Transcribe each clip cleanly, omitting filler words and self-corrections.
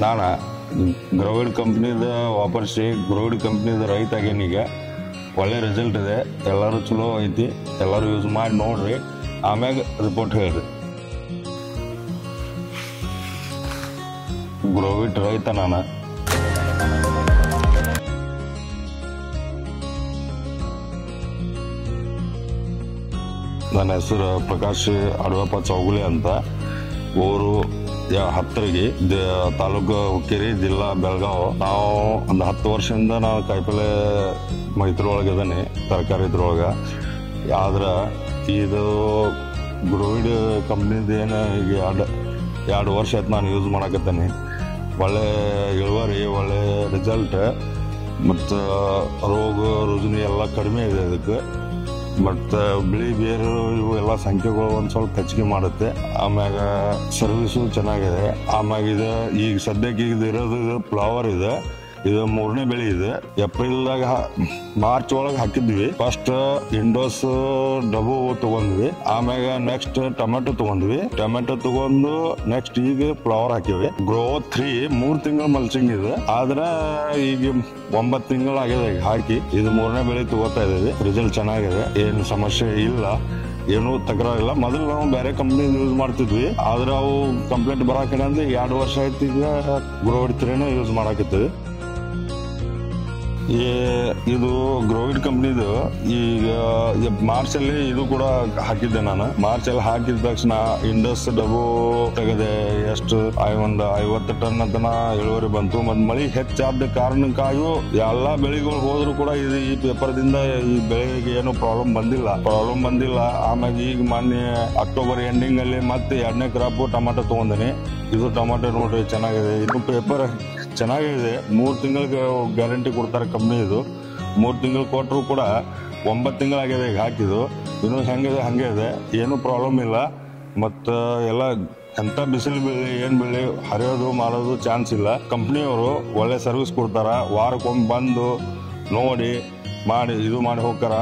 ನಾನು ಗ್ರೋವಿಡ್ ಕಂಪ್ನಿದ ವಾಪರ್ಸಿ ಗ್ರೋವಿಡ್ ಕಂಪ್ನಿದ ರೈತ ಆಗೇನೀಗ ಒಳ್ಳೆ ರಿಸಲ್ಟ್ ಇದೆ. ಎಲ್ಲರೂ ಚಲೋ ಐತಿ, ಎಲ್ಲರೂ ಯೂಸ್ ಮಾಡಿ ನೋಡ್ರಿ, ಆಮ್ಯಾಗ ರಿಪೋರ್ಟ್ ಹೇಳ್ರಿ. ಗ್ರೋವಿಡ್ ರೈತ ನಾನು. ನನ್ನ ಹೆಸರು ಪ್ರಕಾಶ್ ಅಡವಪ್ಪ ಚೌಗುಲೆ ಅಂತ. ಊರು ಹತ್ತರಿಗೆ, ತಾಲೂಕು ಹುಕ್ಕೇರಿ, ಜಿಲ್ಲಾ ಬೆಳಗಾವ್. ನಾವು ಒಂದು 10 ವರ್ಷದಿಂದ ನಾವು ಕಾಯಿಪಲ್ಲೆ ಇದ್ರೊಳಗೆ ಇದ್ದಾನೆ, ತರಕಾರಿ ಇದ್ರೊಳಗೆ. ಆದ್ರೆ ಇದು ಗ್ರೋವಿಡ್ ಕಂಪ್ನಿದು ಏನು ಈಗ ಎರಡು ವರ್ಷ ಆಯ್ತು ನಾನು ಯೂಸ್ ಮಾಡಕತ್ತೇನೆ. ಒಳ್ಳೆ ಇಳುವರಿ, ಒಳ್ಳೆ ರಿಸಲ್ಟ್, ಮತ್ತು ರೋಗ ರುಜಿನ ಎಲ್ಲ ಕಡಿಮೆ ಇದೆ ಇದಕ್ಕೆ. ಮತ್ತು ಬಿಳಿ ಬೇರು ಇವು ಎಲ್ಲ ಸಂಖ್ಯೆಗಳು ಒಂದು ಸ್ವಲ್ಪ ಹೆಚ್ಚಿಗೆ ಮಾಡುತ್ತೆ. ಆಮ್ಯಾಗ ಸರ್ವಿಸು ಚೆನ್ನಾಗಿದೆ. ಆಮ್ಯಾಗ ಇದು ಈಗ ಸದ್ಯಕ್ಕೆ ಇದು ಇರೋದು ಫ್ಲವರ್ ಇದೆ. ಇದು 3ನೇ ಬೆಳೆ ಇದೆ. ಏಪ್ರಿಲ್ದಾಗ ಮಾರ್ಚ್ ಒಳಗೆ ಹಾಕಿದ್ವಿ. ಫಸ್ಟ್ ಇಂಡೋಸ್ ಡಬು ತಗೊಂಡ್ವಿ, ಆಮ್ಯಾಗ ನೆಕ್ಸ್ಟ್ ಟೊಮೆಟೊ ತಗೊಂಡು ನೆಕ್ಸ್ಟ್ ಈಗ ಫ್ಲವರ್ ಹಾಕಿವಿ. ಗ್ರೋತ್ 3 3 ತಿಂಗಳ ಮಲ್ಚಿಂಗ್ ಇದೆ. ಆದ್ರೆ ಈಗ 9 ತಿಂಗಳು ಆಗಿದೆ ಈಗ ಹಾಕಿ. ಇದು 3ನೇ ಬೆಳೆ ತಗೋತಾ ಇದೀವಿ. ರಿಸಲ್ಟ್ ಚೆನ್ನಾಗಿದೆ, ಏನು ಸಮಸ್ಯೆ ಇಲ್ಲ, ಏನು ತಕರಾರಿಲ್ಲ. ಮೊದಲು ನಾವು ಬೇರೆ ಕಂಪ್ನಿ ಯೂಸ್ ಮಾಡ್ತಿದ್ವಿ, ಆದ್ರೆ ಅವು ಕಂಪ್ಲೇಂಟ್ ಬರಾಕಡೆ ಅಂದ್ರೆ 2 ವರ್ಷ ಆಯ್ತು ಈಗ ಗ್ರೋವಿಡ್ 3ನೇ ಯೂಸ್ ಮಾಡಾಕತ್ತೀವಿ. ಇದು ಗ್ರೋವಿಡ್ ಕಂಪ್ನಿದು ಈಗ ಮಾರ್ಚಲ್ಲಿ ಇದು ಕೂಡ ಹಾಕಿದ್ದೆ ನಾನು. ಮಾರ್ಚಲ್ಲಿ ಹಾಕಿದ ತಕ್ಷಣ ಇಂಡಸ್ ಡಬು ತೆಗೆದೆ. ಎಷ್ಟು ಒಂದು 50 ಟನ್ ತನ ಇಳುವರಿ ಬಂತು. ಮತ್ ಮಳಿ ಹೆಚ್ಚಾದ ಕಾರಣಕ್ಕಾಗಿಯೂ ಎಲ್ಲಾ ಬೆಳೆಗಳು ಹೋದ್ರು ಕೂಡ ಈ ಪೇಪರ್ದಿಂದ ಈ ಬೆಳೆಗೆ ಏನು ಪ್ರಾಬ್ಲಮ್ ಬಂದಿಲ್ಲ. ಆಮ್ಯಾಗ ಈಗ ಮೊನ್ನೆ ಅಕ್ಟೋಬರ್ ಎಂಡಿಂಗ್ ಅಲ್ಲಿ ಮತ್ತೆ 2ನೇ ಕ್ರಾಪ್ ಟೊಮಾಟೊ ತಗೊಂಡಿನಿ. ಇದು ಟೊಮಾಟೊ ನೋಡ್ರಿ ಚೆನ್ನಾಗಿದೆ. ಇದು ಪೇಪರ್ ಚೆನ್ನಾಗಿದೆ. 3 ತಿಂಗಳಿಗೆ ಗ್ಯಾರಂಟಿ ಕೊಡ್ತಾರೆ ಕಂಪ್ನಿ. ಇದು 3 ತಿಂಗಳು ಕೊಟ್ಟರು ಕೂಡ 9 ತಿಂಗಳಾಗಿದೆ ಈಗ ಹಾಕಿದ್ದು. ಇನ್ನು ಹೆಂಗಿದೆ ಹಂಗೆ ಇದೆ, ಏನು ಪ್ರಾಬ್ಲಮ್ ಇಲ್ಲ. ಮತ್ತು ಎಲ್ಲ ಎಂಥ ಬಿಸಿಲು ಬೆಳೆ ಏನು ಬೆಳೆ ಹರಿಯೋದು ಮಾಡೋದು ಚಾನ್ಸ್ ಇಲ್ಲ. ಕಂಪ್ನಿಯವರು ಒಳ್ಳೆ ಸರ್ವಿಸ್ ಕೊಡ್ತಾರ. ವಾರಕ್ಕೊಮ್ಮೆ ಬಂದು ನೋಡಿ ಇದು ಮಾಡಿ ಹೋಗ್ತಾರ.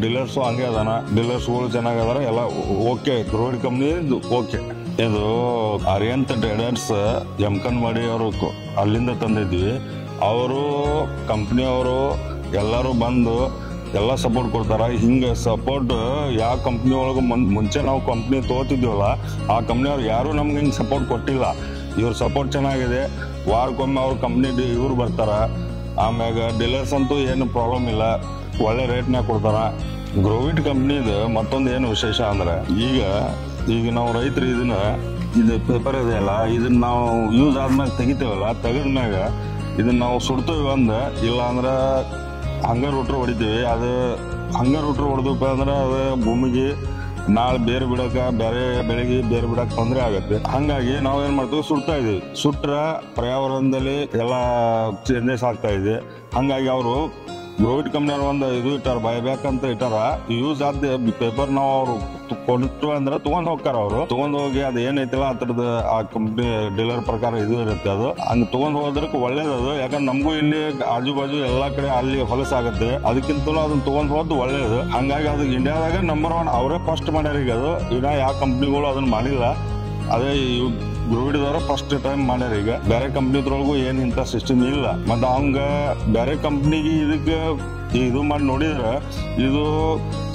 ಡೀಲರ್ಸು ಹಂಗೆ ಅದಾನ, ಡೀಲರ್ಸ್ಗಳು ಚೆನ್ನಾಗದಾರ. ಎಲ್ಲ ಓಕೆ, ಗ್ರೋವಿಡ್ ಕಂಪ್ನಿ ಓಕೆ. ಇದು ಆರ್ಯಂತ್ ಟ್ರೇಡರ್ಸ್ ಯಮಕನ್ವಾಡಿ ಅವರು ಅಲ್ಲಿಂದ ತಂದಿದ್ವಿ. ಅವರು ಕಂಪ್ನಿಯವರು ಎಲ್ಲರೂ ಬಂದು ಎಲ್ಲ ಸಪೋರ್ಟ್ ಕೊಡ್ತಾರ. ಹಿಂಗೆ ಸಪೋರ್ಟ್ ಯಾವ ಕಂಪ್ನಿ ಒಳಗೆ ಮುಂಚೆ ನಾವು ಕಂಪ್ನಿ ತಗೋತಿದ್ವಲ್ಲ, ಆ ಕಂಪ್ನಿಯವ್ರು ಯಾರು ನಮ್ಗೆ ಹಿಂಗೆ ಸಪೋರ್ಟ್ ಕೊಟ್ಟಿಲ್ಲ. ಇವ್ರ ಸಪೋರ್ಟ್ ಚೆನ್ನಾಗಿದೆ. ವಾರಕ್ಕೊಮ್ಮೆ ಅವ್ರ ಕಂಪ್ನಿ ಇವ್ರು ಬರ್ತಾರ. ಆಮ್ಯಾಗ ಡೀಲರ್ಸ್ ಅಂತೂ ಏನು ಪ್ರಾಬ್ಲಮ್ ಇಲ್ಲ, ಒಳ್ಳೆ ರೇಟ್ನಾಗ ಕೊಡ್ತಾರ. ಗ್ರೋವಿಡ್ ಕಂಪ್ನಿದು ಮತ್ತೊಂದು ಏನು ವಿಶೇಷ ಅಂದ್ರೆ, ಈಗ ನಾವು ರೈತರು ಇದು ಪೇಪರ್ ಇದೆಯಲ್ಲ, ಇದನ್ನ ನಾವು ಯೂಸ್ ಆದ್ಮೇಲೆ ತೆಗಿತೇವಲ್ಲ, ತೆಗೆದ್ಮ್ಯಾಗ ಇದನ್ನ ನಾವು ಸುಡ್ತೇವೆ ಇಲ್ಲ ಅಂದ್ರೆ ಹಂಗಾರ್ ರೂಟ್ರ್ ಹೊಡಿತೀವಿ. ಅದು ಹಂಗಾರ್ ರೂಟ್ರ್ ಹೊಡೆದಪ್ಪ ಅಂದ್ರೆ ಅದು ಭೂಮಿಗೆ ನಾಳೆ ಬೇರೆ ಬಿಡಕ್ಕೆ, ಬೇರೆ ಬೆಳೆಗೆ ಬೇರೆ ಬಿಡಕ್ಕೆ ತೊಂದರೆ ಆಗುತ್ತೆ. ಹಂಗಾಗಿ ನಾವು ಏನ್ ಮಾಡ್ತೀವಿ, ಸುಡ್ತಾ ಇದೀವಿ. ಸುಟ್ರ ಪರ್ಯಾವರಣದಲ್ಲಿ ಎಲ್ಲ ಚೇಂಜಸ್ ಆಗ್ತಾ ಇದೆ. ಹಂಗಾಗಿ ಅವರು ಗ್ರೋವಿಡ್ ಕಂಪ್ನಿಯವ್ರು ಒಂದು ಇದು ಇಟ್ಟಾರ, ಬೈಬ್ಯಾಕ್ ಅಂತ ಇಟ್ಟಾರ. ಯೂಸ್ ಆದ ಪೇಪರ್ ನಾವು ಅವ್ರು ಕೊಟ್ಟು ಅಂದ್ರೆ ತಗೊಂಡ್ ಹೋಗ್ತಾರ. ಅವರು ತಗೊಂಡ್ ಹೋಗಿ ಅದು ಏನೈತಿಲ್ಲ ಅದ್ರದ್ದು ಆ ಕಂಪ್ನಿ ಡೀಲರ್ ಪ್ರಕಾರ ಇದು ಇರುತ್ತೆ. ಅದು ಹಂಗ ತಗೊಂಡ್ ಹೋದ್ರಕ್ಕೆ ಒಳ್ಳೇದದು. ಯಾಕಂದ್ರೆ ನಮಗೂ ಇಲ್ಲಿ ಆಜು ಬಾಜು ಎಲ್ಲಾ ಕಡೆ ಅಲ್ಲಿ ಹೊಲಸಾಗುತ್ತೆ. ಅದಕ್ಕಿಂತಲೂ ಅದನ್ನ ತಗೊಂಡ್ ಹೋದ್ ಒಳ್ಳೇದು. ಹಂಗಾಗಿ ಅದು ಇಂಡಿಯಾದಾಗ ನಂಬರ್ 1 ಅವರೇ ಫಸ್ಟ್ ಮಾಡ್ಯಾರ. ಈಗ ಅದು ಇನ್ನ ಯಾವ ಕಂಪ್ನಿಗಳು ಅದನ್ನ ಮಾಡಿಲ್ಲ. ಅದೇ ಗ್ರೋವಿಡ್ದವ್ರ ಫಸ್ಟ್ ಟೈಮ್ ಮಾಡ್ಯಾರ. ಈಗ ಬೇರೆ ಕಂಪ್ನಿದ್ರೊಳಗೂ ಏನ್ ಇಂಥ ಸಿಸ್ಟಮ್ ಇಲ್ಲ. ಮತ್ತ ಹಂಗ ಬೇರೆ ಕಂಪ್ನಿಗೆ ಇದಕ್ಕೆ ಇದು ಮಾಡಿ ನೋಡಿದ್ರೆ ಇದು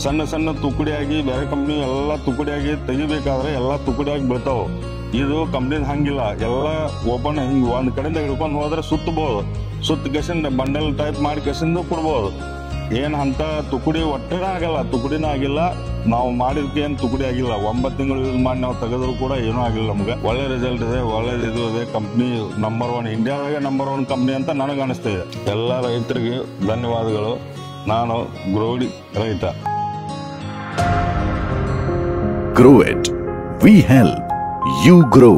ಸಣ್ಣ ತುಕಡಿಯಾಗಿ, ಬೇರೆ ಕಂಪ್ನಿ ಎಲ್ಲ ತುಕಡಿಯಾಗಿ ತೆಗಿಬೇಕಾದ್ರೆ ಎಲ್ಲ ತುಕಡಿಯಾಗಿ ಬೀಳ್ತಾವ. ಇದು ಕಂಪ್ನಿದ್ ಹಂಗಿಲ್ಲ. ಎಲ್ಲ ಓಪನ್ ಹಿಂಗ್ ಒಂದ್ ಕಡೆಯಿಂದ ಹಿಡ್ಕೊಂಡು ಹೋದ್ರೆ ಸುತ್ತ ಕೆಸಿಂದ ಬಂಡಲ್ ಟೈಪ್ ಮಾಡಿ ಕೆಸಿಂದ ಕೊಡ್ಬೋದು. ಏನ್ ಅಂತ ತುಕಡಿ ಒಟ್ಟೆನೇ ಆಗಲ್ಲ, ತುಕಡಿನ ಆಗಿಲ್ಲ. ನಾವು ಮಾಡಿದ್ಕೆ ಏನ್ ತುಕಡಿ ಆಗಿಲ್ಲ. 9 ತಿಂಗಳು ಯೂಸ್ ಮಾಡಿ ನಾವು ತೆಗೆದ್ರು ಕೂಡ ಏನೂ ಆಗಿಲ್ಲ. ನಮ್ಗೆ ಒಳ್ಳೆ ರಿಸಲ್ಟ್ ಇದೆ, ಒಳ್ಳೆ ಇದು ಇದೆ. ಕಂಪ್ನಿ ನಂಬರ್ 1, ಇಂಡಿಯಾದಾಗೆ ನಂಬರ್ 1 ಕಂಪ್ನಿ ಅಂತ ನನಗೆ ಅನಿಸ್ತಿದೆ. ಎಲ್ಲ ರೈತರಿಗೆ ಧನ್ಯವಾದಗಳು. ನಾನು ಗ್ರೋವಿಡ್ ರೈತ. Grow it. We help you grow.